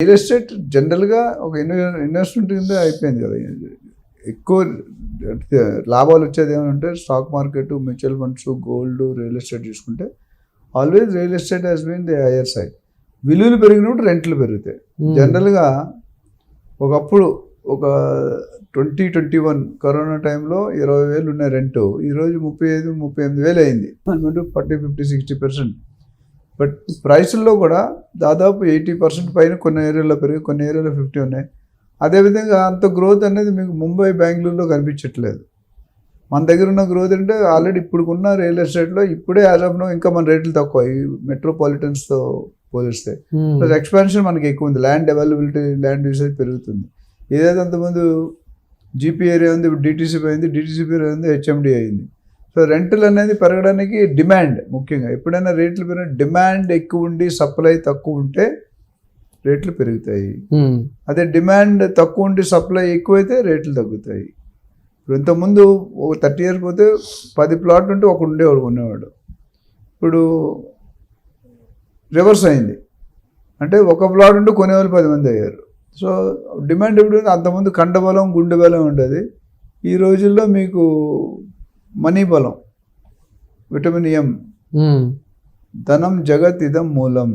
Real estate జనరల్గా ఒక investment కింద అయిపోయింది కదా. ఎక్కువ లాభాలు వచ్చేది ఏమంటే stock market, mutual funds, gold, real estate చూసుకుంటే always real estate has been the higher side. విలువలు పెరిగినప్పుడు రెంట్లు పెరుగుతాయి. జనరల్గా ఒకప్పుడు ఒక 2021 కరోనా టైంలో 20,000 ఉన్న రెంటు ఈరోజు 35,000-38,000 అయింది. 40-50-60%. బట్ ప్రైస్లో కూడా దాదాపు 80% పైన కొన్ని ఏరియాలో పెరిగి, కొన్ని ఏరియాలో 50 ఉన్నాయి. అదేవిధంగా అంత గ్రోత్ అనేది మీకు ముంబై, బెంగళూరులో కనిపించట్లేదు. మన దగ్గర ఉన్న గ్రోత్ అంటే ఆల్రెడీ ఇప్పుడున్న రియల్ ఎస్టేట్లో ఇప్పుడే యాజ్ ఆఫ్ నో ఇంకా మన రేట్లు తక్కువ ఈ మెట్రోపాలిటన్స్తో పోలిస్తే. ప్లస్ ఎక్స్పాన్షన్ మనకి ఎక్కువ ఉంది, ల్యాండ్ అవైలబిలిటీ, ల్యాండ్ యూసేజ్ పెరుగుతుంది. ఏదైతే అంతకుముందు జీపీ ఏరియా ఉంది, ఇప్పుడు డిటీసీపీ అయింది, డిటీసీపీ అయింది, హెచ్ఎండి అయింది. సో రెంటల్ అనేది పెరగడానికి డిమాండ్ ముఖ్యంగా. ఎప్పుడైనా రేట్లు పెరిగిన డిమాండ్ ఎక్కువ ఉండి సప్లై తక్కువ ఉంటే రేట్లు పెరుగుతాయి. అదే డిమాండ్ తక్కువ ఉండి సప్లై ఎక్కువైతే రేట్లు తగ్గుతాయి. ఇప్పుడు ఇంతకుముందు ఒక 30 years పోతే 10 ప్లాట్లు ఉంటే ఒకడు ఉండేవాడు కొనేవాడు. ఇప్పుడు రివర్స్ అయింది, అంటే ఒక ప్లాట్ ఉంటే కొనేవాళ్ళు 10 మంది అయ్యారు. సో డిమాండ్ ఎప్పుడు అంతకుముందు కండబలం, గుండె బలం ఉండేది. ఈ రోజుల్లో మీకు మనీ బలం, విటమిన్ ఎం, ధనం జగత్ ఇదం మూలం.